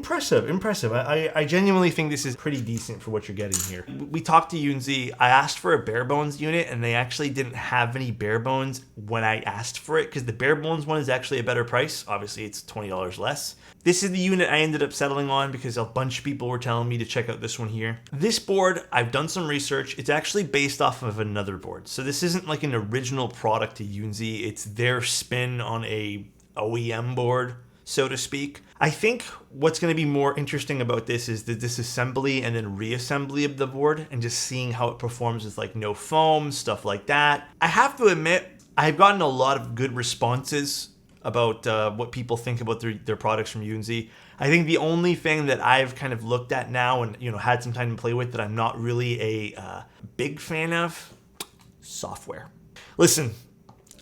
impressive, impressive. I genuinely think this is pretty decent for what you're getting here. We talked to Yunzii. I asked for a bare bones unit, and they actually didn't have any bare bones when I asked for it, because the bare bones one is actually a better price. Obviously, it's $20 less. This is the unit I ended up settling on because a bunch of people were telling me to check out this one here. This board, I've done some research. It's actually based off of another board. So this isn't like an original product to Yunzii. It's their spin on a OEM board, so to speak. I think what's going to be more interesting about this is the disassembly and then reassembly of the board, and just seeing how it performs with like no foam, stuff like that. I have to admit, I've gotten a lot of good responses about what people think about their products from Yunzii. I think the only thing that I've kind of looked at now and had some time to play with that I'm not really a big fan of, software. Listen,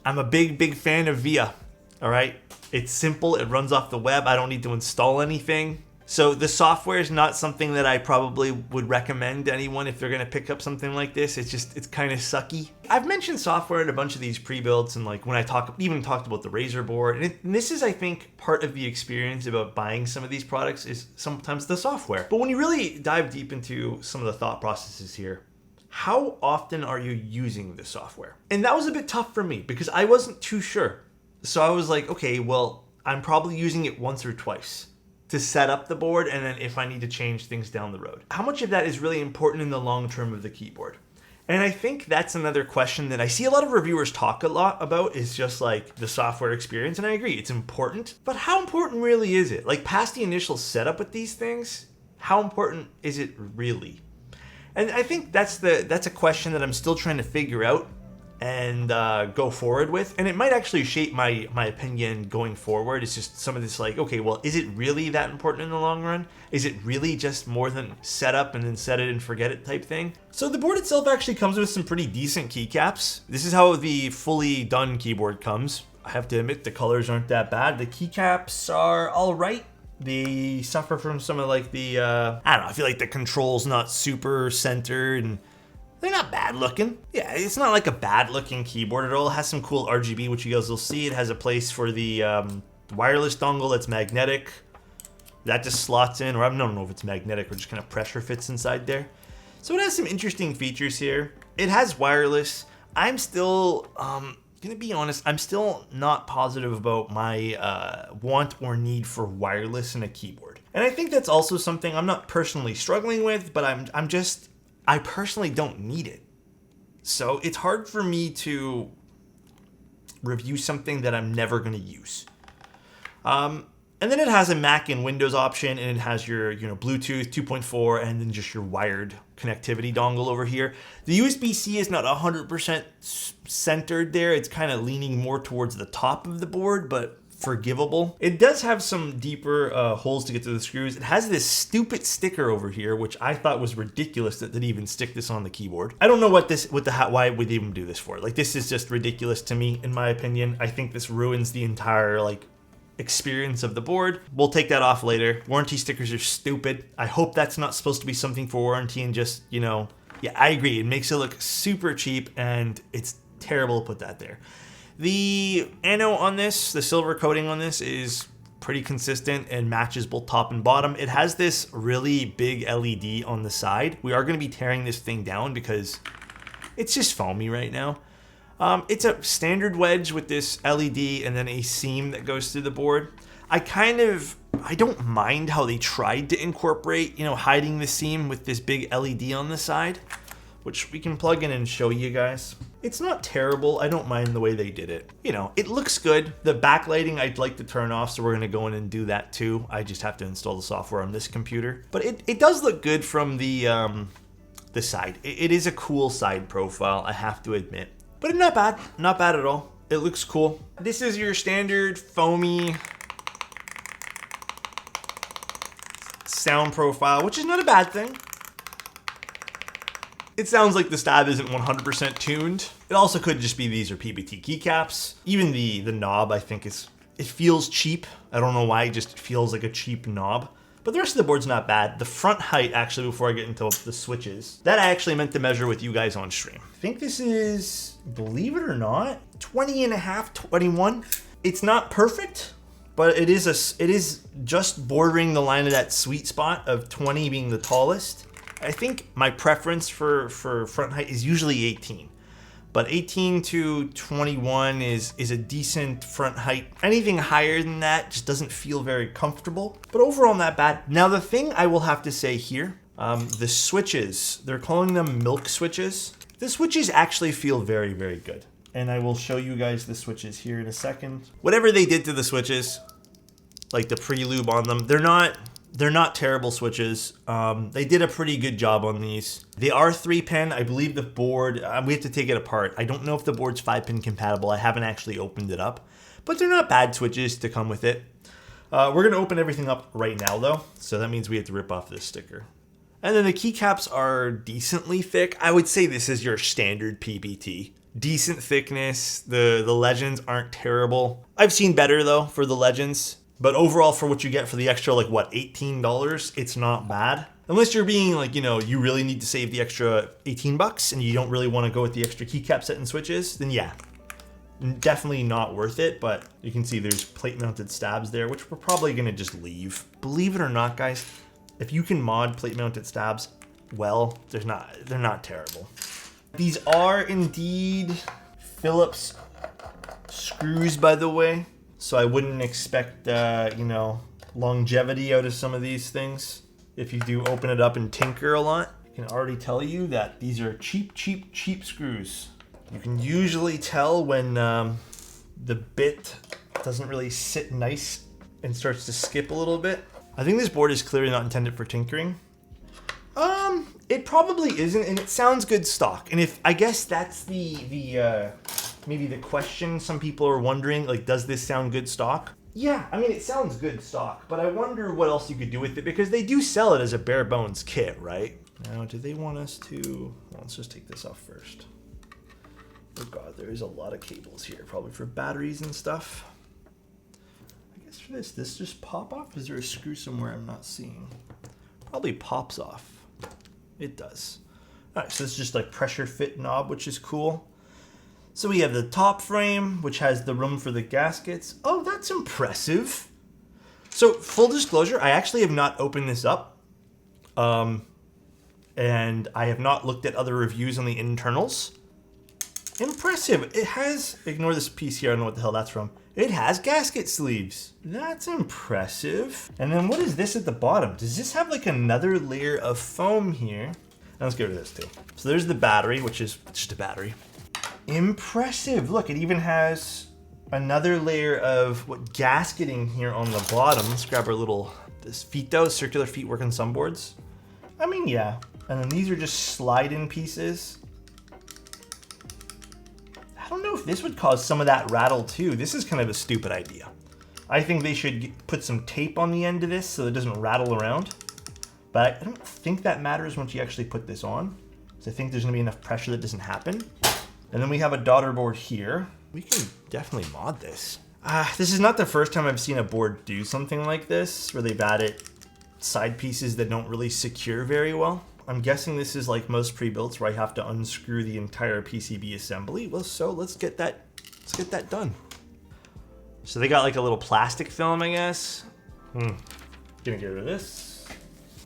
I'm a big fan of VIA, all right? It's simple, it runs off the web, I don't need to install anything. So the software is not something that I probably would recommend to anyone if they're gonna pick up something like this. It's kind of sucky. I've mentioned software in a bunch of these pre-builds, and like when I even talked about the Razor board, and this is, I think, part of the experience about buying some of these products is sometimes the software. But when you really dive deep into some of the thought processes here, how often are you using the software? And that was a bit tough for me because I wasn't too sure. So I was like, okay, well, I'm probably using it once or twice to set up the board, and then if I need to change things down the road. How much of that is really important in the long term of the keyboard? And I think that's another question that I see a lot of reviewers talk a lot about, is just like the software experience. And I agree, it's important, but how important really is it? Like past the initial setup with these things, how important is it really? And I think that's a question that I'm still trying to figure out and go forward with, and it might actually shape my opinion going forward. It's just some of this like, okay, well, is it really that important in the long run? Is it really just more than set up and then set it and forget it type thing? So the board itself actually comes with some pretty decent keycaps. This is how the fully done keyboard comes. I have to admit, the colors aren't that bad. The keycaps are all right. They suffer from some of like the, I don't know, I feel like the control's not super centered, and they're not bad looking. Yeah, it's not like a bad looking keyboard at all. It has some cool RGB, which you guys will see. It has a place for the wireless dongle that's magnetic. That just slots in, or I don't know if it's magnetic or just kind of pressure fits inside there. So it has some interesting features here. It has wireless. I'm still, gonna be honest, I'm still not positive about my want or need for wireless in a keyboard. And I think that's also something I'm not personally struggling with, but I personally don't need it. So it's hard for me to review something that I'm never going to use. And then it has a Mac and Windows option, and it has your Bluetooth 2.4 and then just your wired connectivity dongle over here. The USB-C is not 100% centered there. It's kind of leaning more towards the top of the board, but forgivable. It does have some deeper holes to get to the screws. It has this stupid sticker over here, which I thought was ridiculous that they'd even stick this on the keyboard. I don't know why would they even do this for. Like, this is just ridiculous to me, in my opinion. I think this ruins the entire experience of the board. We'll take that off later. Warranty stickers are stupid. I hope that's not supposed to be something for warranty and just, yeah, I agree. It makes it look super cheap, and it's terrible to put that there. The ano on this, the silver coating on this, is pretty consistent and matches both top and bottom. It has this really big LED on the side. We are going to be tearing this thing down because it's just foamy right now. It's a standard wedge with this LED and then a seam that goes through the board. I don't mind how they tried to incorporate, hiding the seam with this big LED on the side, which we can plug in and show you guys. It's not terrible. I don't mind the way they did it. It looks good. The backlighting I'd like to turn off, so we're gonna go in and do that too. I just have to install the software on this computer. But it does look good from the side. It is a cool side profile, I have to admit. But not bad. Not bad at all. It looks cool. This is your standard foamy sound profile, which is not a bad thing. It sounds like the stab isn't 100% tuned. It also could just be these are PBT keycaps. Even the knob, I think, it feels cheap. I don't know why, it just feels like a cheap knob. But the rest of the board's not bad. The front height, actually, before I get into the switches, that I actually meant to measure with you guys on stream. I think this is, believe it or not, 20 and a half, 21. It's not perfect, but it is just bordering the line of that sweet spot of 20 being the tallest. I think my preference for front height is usually 18. But 18 to 21 is a decent front height. Anything higher than that just doesn't feel very comfortable. But overall, not bad. Now, the thing I will have to say here, the switches, they're calling them milk switches. The switches actually feel very, very good. And I will show you guys the switches here in a second. Whatever they did to the switches, like the pre-lube on them, they're not terrible switches. They did a pretty good job on these. They are 3-pin. I believe the board, we have to take it apart. I don't know if the board's 5-pin compatible. I haven't actually opened it up, but they're not bad switches to come with it. We're gonna open everything up right now though. So that means we have to rip off this sticker. And then the keycaps are decently thick. I would say this is your standard PBT. Decent thickness. The legends aren't terrible. I've seen better though for the legends. But overall, for what you get for the extra, like what, $18, it's not bad. Unless you're being like, you know, you really need to save the extra 18 bucks and you don't really want to go with the extra keycap set and switches, then yeah, definitely not worth it. But you can see there's plate mounted stabs there, which we're probably going to just leave. Believe it or not, guys, if you can mod plate mounted stabs, well, they're not terrible. These are indeed Phillips screws, by the way. So I wouldn't expect, you know, longevity out of some of these things. If you do open it up and tinker a lot, I can already tell you that these are cheap screws. You can usually tell when the bit doesn't really sit nice and starts to skip a little bit. I think this board is clearly not intended for tinkering. It probably isn't, and it sounds good stock. And if I guess that's maybe the question some people are wondering, like, does this sound good stock? Yeah, I mean, it sounds good stock, but I wonder what else you could do with it, because they do sell it as a bare bones kit, right? Now, do they want us to, well, let's just take this off first. Oh God, there is a lot of cables here, probably for batteries and stuff. I guess for this just pop off? Is there a screw somewhere I'm not seeing? Probably pops off. It does. All right, so it's just like pressure fit knob, which is cool. So we have the top frame, which has the room for the gaskets. Oh, that's impressive. So full disclosure, I actually have not opened this up. And I have not looked at other reviews on the internals. Impressive. It has, ignore this piece here, I don't know what the hell that's from. It has gasket sleeves. That's impressive. And then what is this at the bottom? Does this have like another layer of foam here? Now let's get rid of this too. So there's the battery, which is just a battery. Impressive. Look, it even has another layer of gasketing here on the bottom. Let's grab our this feet though, circular feet work on some boards. I mean, yeah. And then these are just slide-in pieces. I don't know if this would cause some of that rattle too. This is kind of a stupid idea. I think they should put some tape on the end of this so it doesn't rattle around. But I don't think that matters once you actually put this on. So I think there's gonna be enough pressure that doesn't happen. And then we have a daughter board here. We can definitely mod this. This is not the first time I've seen a board do something like this, where they've added side pieces that don't really secure very well. I'm guessing this is like most pre-builts where I have to unscrew the entire PCB assembly. Well, so let's get that done. So they got like a little plastic film, I guess. Gonna get rid of this.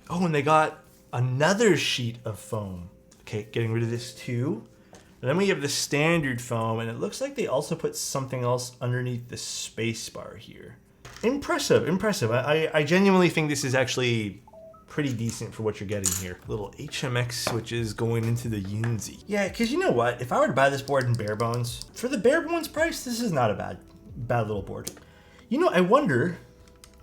Oh, and they got another sheet of foam. Okay, getting rid of this too. And then we have the standard foam, and it looks like they also put something else underneath the space bar here. Impressive, impressive. I genuinely think this is actually pretty decent for what you're getting here. Little HMX switches going into the Yunzii. Yeah, because you know what? If I were to buy this board in bare bones, for the bare bones price, this is not a bad little board. You know, I wonder,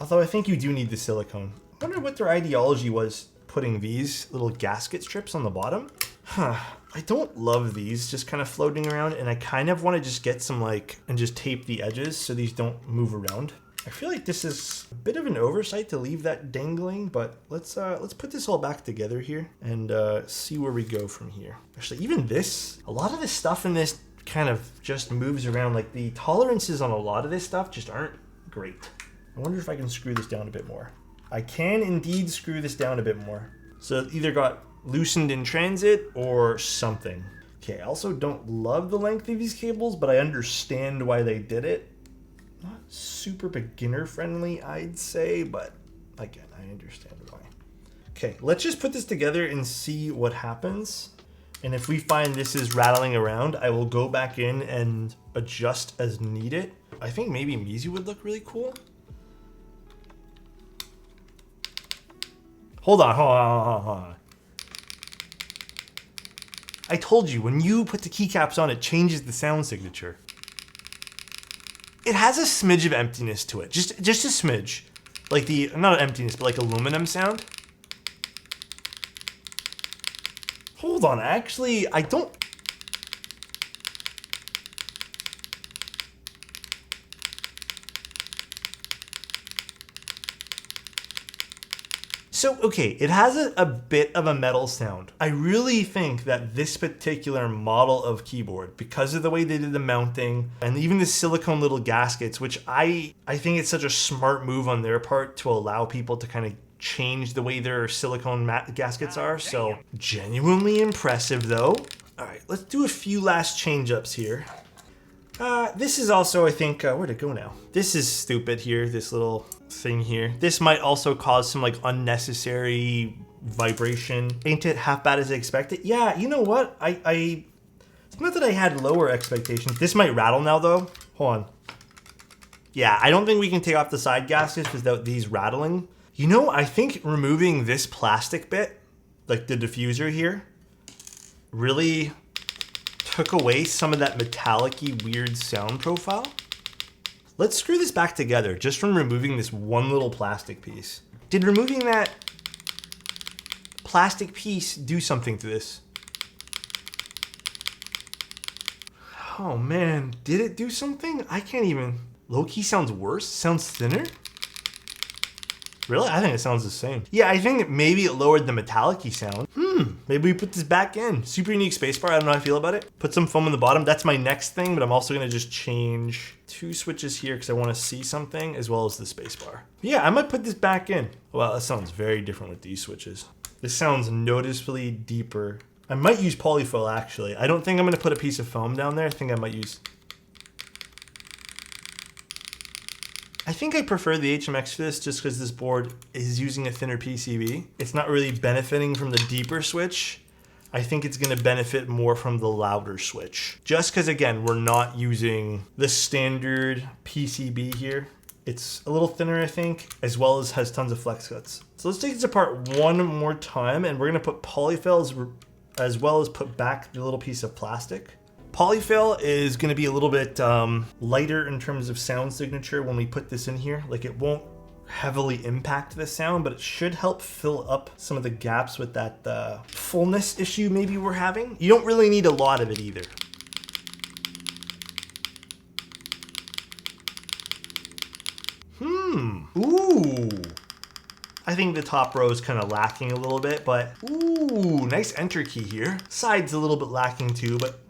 although I think you do need the silicone, I wonder what their ideology was putting these little gasket strips on the bottom. I don't love these just kind of floating around, and I kind of want to just get some and just tape the edges so these don't move around. I feel like this is a bit of an oversight to leave that dangling, but let's put this all back together here and see where we go from here. Actually, even this, a lot of the stuff in this kind of just moves around. Like the tolerances on a lot of this stuff just aren't great. I wonder if I can screw this down a bit more. I can indeed screw this down a bit more. So it either got loosened in transit or something. Okay, I also don't love the length of these cables, but I understand why they did it. Not super beginner friendly, I'd say, but again, I understand why. Okay, let's just put this together and see what happens. And if we find this is rattling around, I will go back in and adjust as needed. I think maybe Mizu would look really cool. Hold on. I told you, when you put the keycaps on, it changes the sound signature. It has a smidge of emptiness to it, just a smidge. Like not emptiness, but like aluminum sound. Hold on, actually, I don't. So, okay, it has a bit of a metal sound. I really think that this particular model of keyboard, because of the way they did the mounting, and even the silicone little gaskets, which I think it's such a smart move on their part to allow people to kind of change the way their silicone gaskets are. So, genuinely impressive though. All right, let's do a few last change-ups here. This is also, I think, where'd it go now? This is stupid here, this little thing here. This might also cause some like unnecessary vibration. Ain't it half bad as I expected? Yeah, you know what? It's not that I had lower expectations. This might rattle now though. Hold on. Yeah, I don't think we can take off the side gaskets without these rattling. You know, I think removing this plastic bit, like the diffuser here, really took away some of that metallic-y weird sound profile. Let's screw this back together just from removing this one little plastic piece. Did removing that plastic piece do something to this? Oh man, did it do something? I can't even. Low-key sounds worse? Sounds thinner? Really? I think it sounds the same. Yeah, I think maybe it lowered the metallic-y sound. Maybe we put this back in. Super unique spacebar, I don't know how I feel about it. Put some foam on the bottom. That's my next thing, but I'm also gonna just change 2 switches here because I wanna see something as well as the spacebar. Yeah, I might put this back in. Wow, that sounds very different with these switches. This sounds noticeably deeper. I might use Polyfill actually. I don't think I'm gonna put a piece of foam down there. I think I might use. I think I prefer the HMX for this just because this board is using a thinner PCB. It's not really benefiting from the deeper switch. I think it's gonna benefit more from the louder switch. Just because again, we're not using the standard PCB here. It's a little thinner, I think, as well as has tons of flex cuts. So let's take this apart one more time and we're gonna put Polyfill as well as put back the little piece of plastic. Polyfill is going to be a little bit lighter in terms of sound signature when we put this in here. Like it won't heavily impact the sound, but it should help fill up some of the gaps with that fullness issue maybe we're having. You don't really need a lot of it either. Ooh. I think the top row is kind of lacking a little bit, but ooh, nice enter key here. Side's a little bit lacking too, but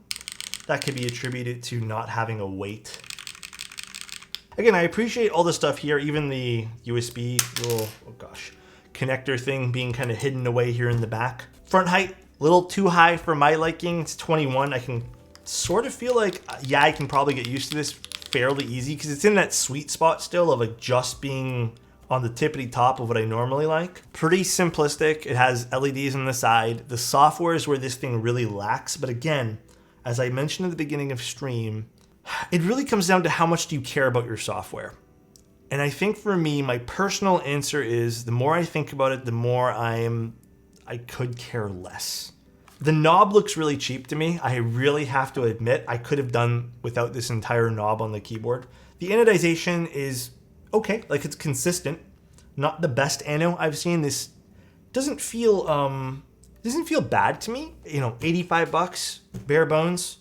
that could be attributed to not having a weight. Again, I appreciate all the stuff here, even the USB little, oh gosh, connector thing being kind of hidden away here in the back. Front height, a little too high for my liking. It's 21. I can sort of feel like, yeah, I can probably get used to this fairly easy because it's in that sweet spot still of like just being on the tippity top of what I normally like. Pretty simplistic. It has LEDs on the side. The software is where this thing really lacks, but again, as I mentioned at the beginning of stream, it really comes down to how much do you care about your software. And I think for me, my personal answer is the more I think about it, the more I could care less. The knob looks really cheap to me. I really have to admit, I could have done without this entire knob on the keyboard. The anodization is okay, like it's consistent. Not the best ano I've seen. This doesn't feel bad to me. You know, 85 bucks, bare bones.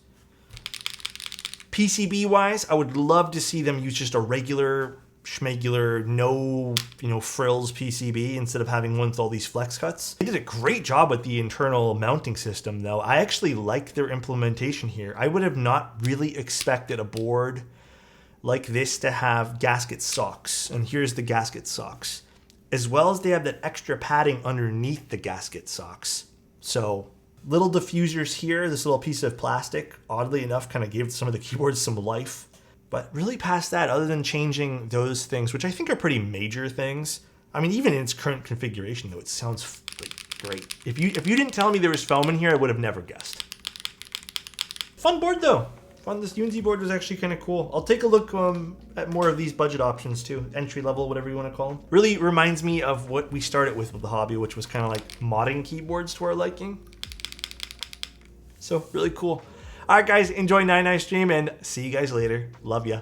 PCB wise, I would love to see them use just a regular schmegular, no, frills PCB instead of having one with all these flex cuts. They did a great job with the internal mounting system though. I actually like their implementation here. I would have not really expected a board like this to have gasket socks. And here's the gasket socks. As well as they have that extra padding underneath the gasket socks. So little diffusers here, this little piece of plastic, oddly enough, kind of gave some of the keyboards some life. But really past that, other than changing those things, which I think are pretty major things, I mean, even in its current configuration, though, it sounds like great. If you didn't tell me there was foam in here, I would have never guessed. Fun board, though. Fun. This Yunzii board was actually kind of cool. I'll take a look at more of these budget options, too. Entry level, whatever you want to call them. Really reminds me of what we started with the hobby, which was kind of like modding keyboards to our liking. So, really cool. All right, guys, enjoy 99 stream, and see you guys later. Love ya.